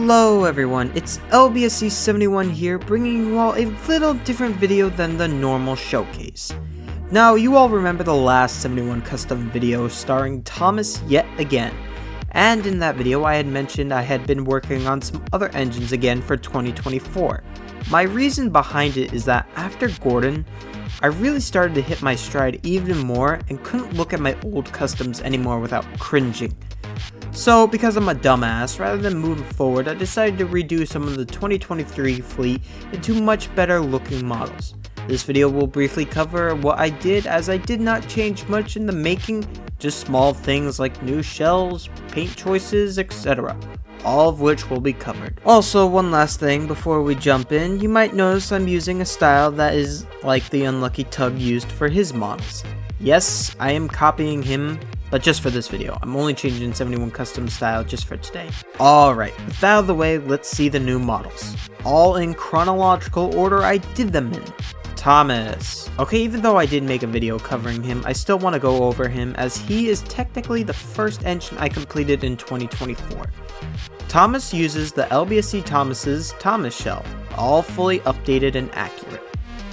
Hello everyone, it's LBSC71 here, bringing you all a little different video than the normal showcase. Now, you all remember the last 71 custom video starring Thomas yet again, and in that video I had mentioned I had been working on some other engines again for 2024. My reason behind it is that after Gordon, I really started to hit my stride even more and couldn't look at my old customs anymore without cringing. So, because I'm a dumbass, rather than moving forward, I decided to redo some of the 2023 fleet into much better looking models. This video will briefly cover what I did, as I did not change much in the making, just small things like new shells, paint choices, etc. All of which will be covered. Also, one last thing before we jump in, you might notice I'm using a style that is like the unlucky Tug used for his models. Yes, I am copying him, but just for this video. I'm only changing 71 custom style just for today. Alright, with that out of the way, let's see the new models. All in chronological order I did them in. Thomas. Okay, even though I did make a video covering him, I still want to go over him as he is technically the first engine I completed in 2024. Thomas uses the LBSC Thomas's Thomas shell, all fully updated and accurate.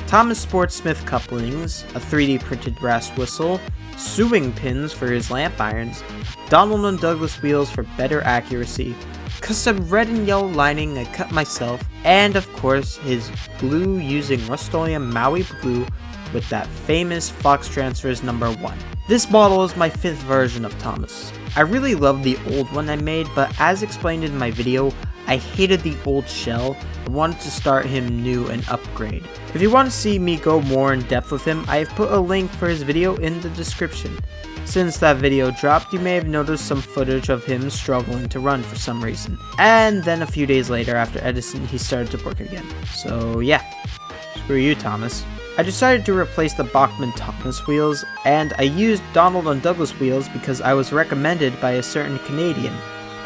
Thomas sports Smith couplings, a 3D printed brass whistle, sewing pins for his lamp irons, Donald and Douglas wheels for better accuracy, custom red and yellow lining I cut myself, and of course his glue using Rust-Oleum Maui glue with that famous Fox Transfers #1. This model is my 5th version of Thomas. I really love the old one I made, but as explained in my video, I hated the old shell and wanted to start him new and upgrade. If you want to see me go more in depth with him, I have put a link for his video in the description. Since that video dropped, you may have noticed some footage of him struggling to run for some reason. And then a few days later after Edison, he started to work again. So yeah, screw you Thomas. I decided to replace the Bachmann Thomas wheels, and I used Donald and Douglas wheels because I was recommended by a certain Canadian.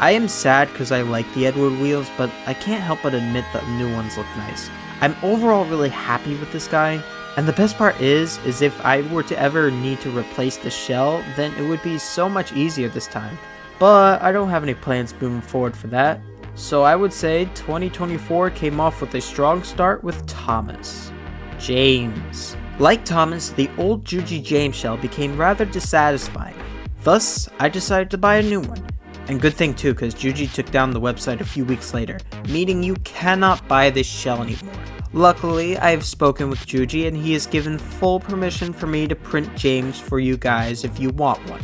I am sad because I like the Edward wheels, but I can't help but admit that the new ones look nice. I'm overall really happy with this guy, and the best part is if I were to ever need to replace the shell, then it would be so much easier this time. But I don't have any plans moving forward for that, so I would say 2024 came off with a strong start with Thomas. James. Like Thomas, the old Juji James shell became rather dissatisfying. Thus, I decided to buy a new one. And good thing too, because Juji took down the website a few weeks later, meaning you cannot buy this shell anymore. Luckily, I have spoken with Juji and he has given full permission for me to print James for you guys if you want one.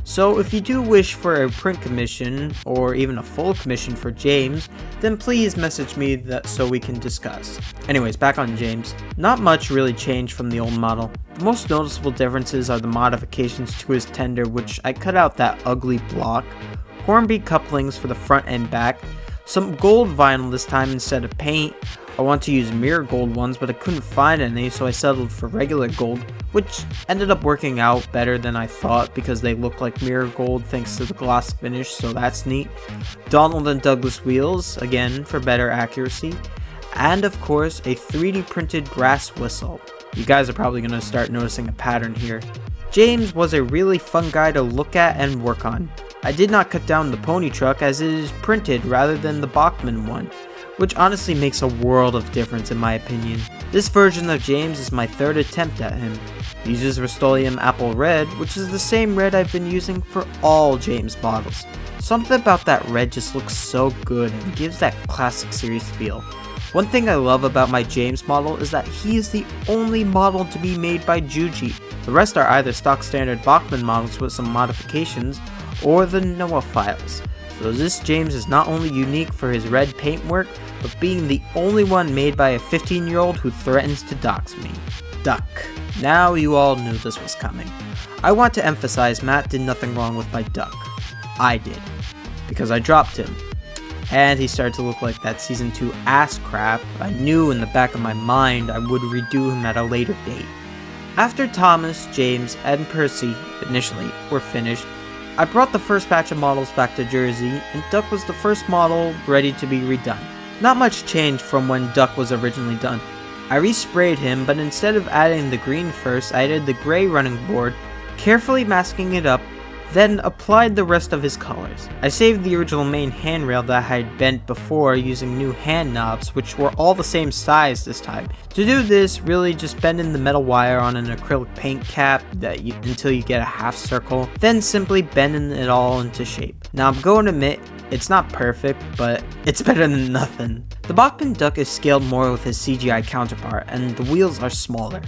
So if you do wish for a print commission, or even a full commission for James, then please message me so we can discuss. Anyways, back on James. Not much really changed from the old model. The most noticeable differences are the modifications to his tender, which I cut out that ugly block, Hornby couplings for the front and back, some gold vinyl this time instead of paint. I want to use mirror gold ones, but I couldn't find any, so I settled for regular gold, which ended up working out better than I thought because they look like mirror gold thanks to the gloss finish, so that's neat. Donald and Douglas wheels, again for better accuracy, and of course a 3D printed brass whistle. You guys are probably going to start noticing a pattern here. James was a really fun guy to look at and work on. I did not cut down the pony truck as it is printed rather than the Bachmann one, which honestly makes a world of difference in my opinion. This version of James is my 3rd attempt at him. He uses Rust-Oleum Apple Red, which is the same red I've been using for all James models. Something about that red just looks so good and gives that classic series feel. One thing I love about my James model is that he is the only model to be made by Juji. The rest are either stock standard Bachmann models with some modifications, or the Noah files. So this James is not only unique for his red paintwork, but being the only one made by a 15-year-old who threatens to dox me. Duck. Now you all knew this was coming. I want to emphasize Matt did nothing wrong with my duck. I did. Because I dropped him. And he started to look like that season 2 ass crap. I knew in the back of my mind I would redo him at a later date. After Thomas, James, and Percy, initially, were finished, I brought the first batch of models back to Jersey, and Duck was the first model ready to be redone. Not much changed from when Duck was originally done. I resprayed him, but instead of adding the green first, I added the gray running board, carefully masking it up, then applied the rest of his colors. I saved the original main handrail that I had bent before using new hand knobs, which were all the same size this time. To do this, really just bend in the metal wire on an acrylic paint cap until you get a half circle, then simply bending it all into shape. Now I'm going to admit, it's not perfect, but it's better than nothing. The Bachmann duck is scaled more with his CGI counterpart, and the wheels are smaller.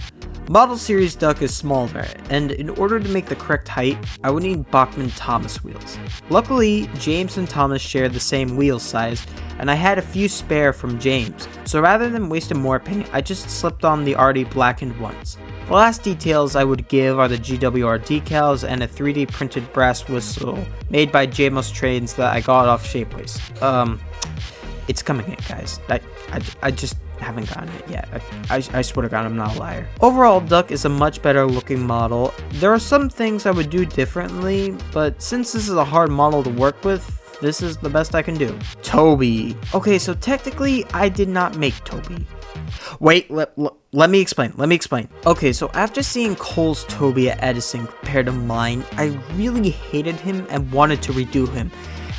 Model Series duck is smaller, and in order to make the correct height, I would need Bachmann-Thomas wheels. Luckily, James and Thomas share the same wheel size, and I had a few spare from James, so rather than wasting more paint, I just slipped on the already blackened ones. The last details I would give are the GWR decals and a 3D printed brass whistle made by JMOS Trains that I got off Shapeways. It's coming in, guys. I just haven't gotten it yet. I swear to God, I'm not a liar. Overall, Duck is a much better looking model. There are some things I would do differently, but since this is a hard model to work with, this is the best I can do. Toby. Okay, so technically, I did not make Toby. Wait, let me explain. Okay, so after seeing Cole's Toby at Edison compared to mine, I really hated him and wanted to redo him,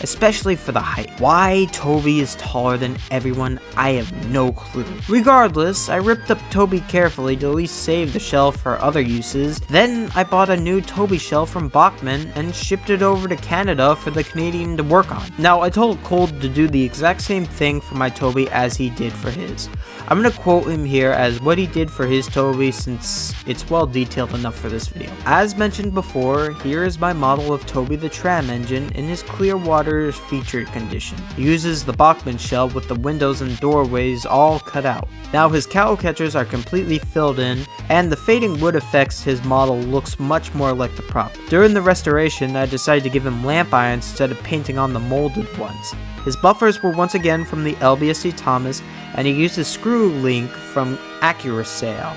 especially for the height. Why Toby is taller than everyone, I have no clue. Regardless, I ripped up Toby carefully to at least save the shell for other uses. Then I bought a new Toby shell from Bachmann and shipped it over to Canada for the Canadian to work on. Now, I told Cole to do the exact same thing for my Toby as he did for his. I'm gonna quote him here as what he did for his Toby since it's well detailed enough for this video. As mentioned before, here is my model of Toby the tram engine in his clear water featured condition. He uses the Bachmann shell with the windows and doorways all cut out. Now his cowl catchers are completely filled in, and the fading wood effects his model looks much more like the prop. During the restoration, I decided to give him lamp irons instead of painting on the molded ones. His buffers were once again from the LBSC Thomas, and he used a screw link from Acura scale.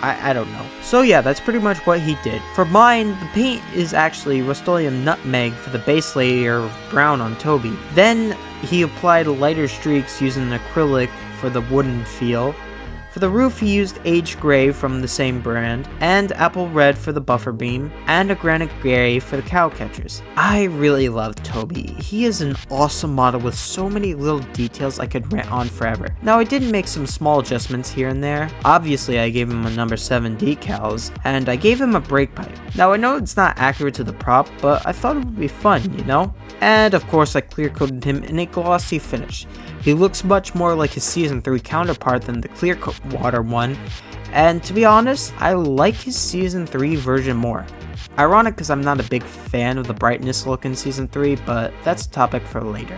I don't know. So yeah, that's pretty much what he did. For mine, the paint is actually Rust-Oleum Nutmeg for the base layer of brown on Toby. Then he applied lighter streaks using acrylic for the wooden feel. For the roof, he used Aged Gray from the same brand, and Apple Red for the buffer beam, and a Granite Gray for the cow catchers. I really love Toby. He is an awesome model with so many little details I could rant on forever. Now, I did make some small adjustments here and there. Obviously, I gave him a number 7 decals, and I gave him a brake pipe. Now, I know it's not accurate to the prop, but I thought it would be fun, you know? And of course, I clear coated him in a glossy finish. He looks much more like his Season 3 counterpart than the clear water one, and to be honest, I like his Season 3 version more. Ironic because I'm not a big fan of the brightness look in Season 3, but that's a topic for later.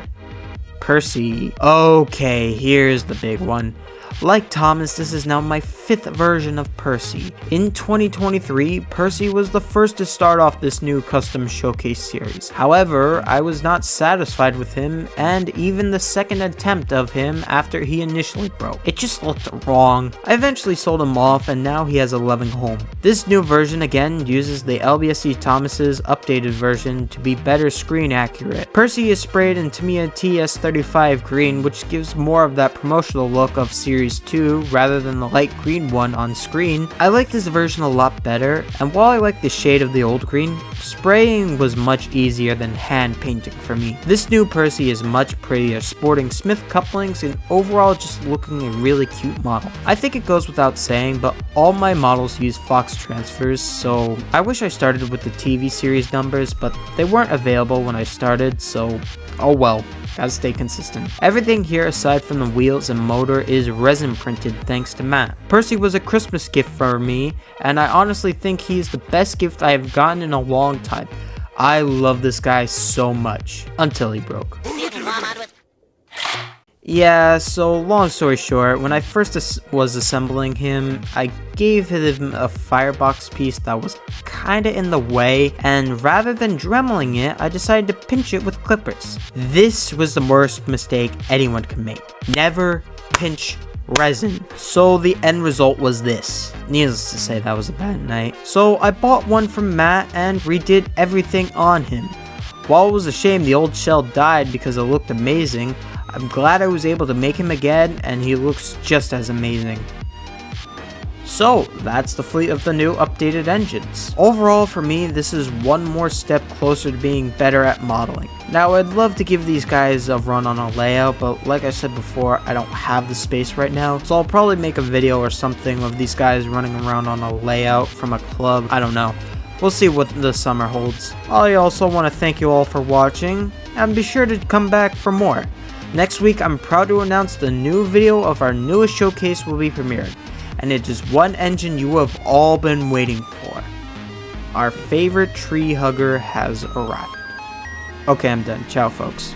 Percy. Okay, here's the big one. Like Thomas, this is now my 5th version of Percy. In 2023, Percy was the first to start off this new custom showcase series. However, I was not satisfied with him, and even the second attempt of him after he initially broke. It just looked wrong. I eventually sold him off, and now he has a loving home. This new version again uses the LBSC Thomas's updated version to be better screen accurate. Percy is sprayed in Tamiya TS35 green, which gives more of that promotional look of Series 2 rather than the light green one on screen. I like this version a lot better, and while I like the shade of the old green, spraying was much easier than hand painting for me. This new Percy is much prettier, sporting Smith couplings and overall just looking a really cute model. I think it goes without saying, but all my models use Fox transfers, so I wish I started with the TV series numbers, but they weren't available when I started, so oh well. Gotta stay consistent. Everything here aside from the wheels and motor is resin printed thanks to Matt. Percy was a Christmas gift for me, and I honestly think he's the best gift I have gotten in a long time. I love this guy so much. Until he broke. Yeah, so long story short, when I first was assembling him, I gave him a firebox piece that was kinda in the way, and rather than dremeling it, I decided to pinch it with clippers. This was the worst mistake anyone can make. Never pinch resin. So the end result was this. Needless to say, that was a bad night. So I bought one from Matt and redid everything on him. While it was a shame the old shell died because it looked amazing, I'm glad I was able to make him again, and he looks just as amazing. So that's the fleet of the new updated engines. Overall for me, this is one more step closer to being better at modeling. Now I'd love to give these guys a run on a layout, but like I said before, I don't have the space right now, so I'll probably make a video or something of these guys running around on a layout from a club. I don't know. We'll see what the summer holds. I also want to thank you all for watching, and be sure to come back for more. Next week, I'm proud to announce the new video of our newest showcase will be premiered, and it is one engine you have all been waiting for. Our favorite tree hugger has arrived. Okay, I'm done. Ciao, folks.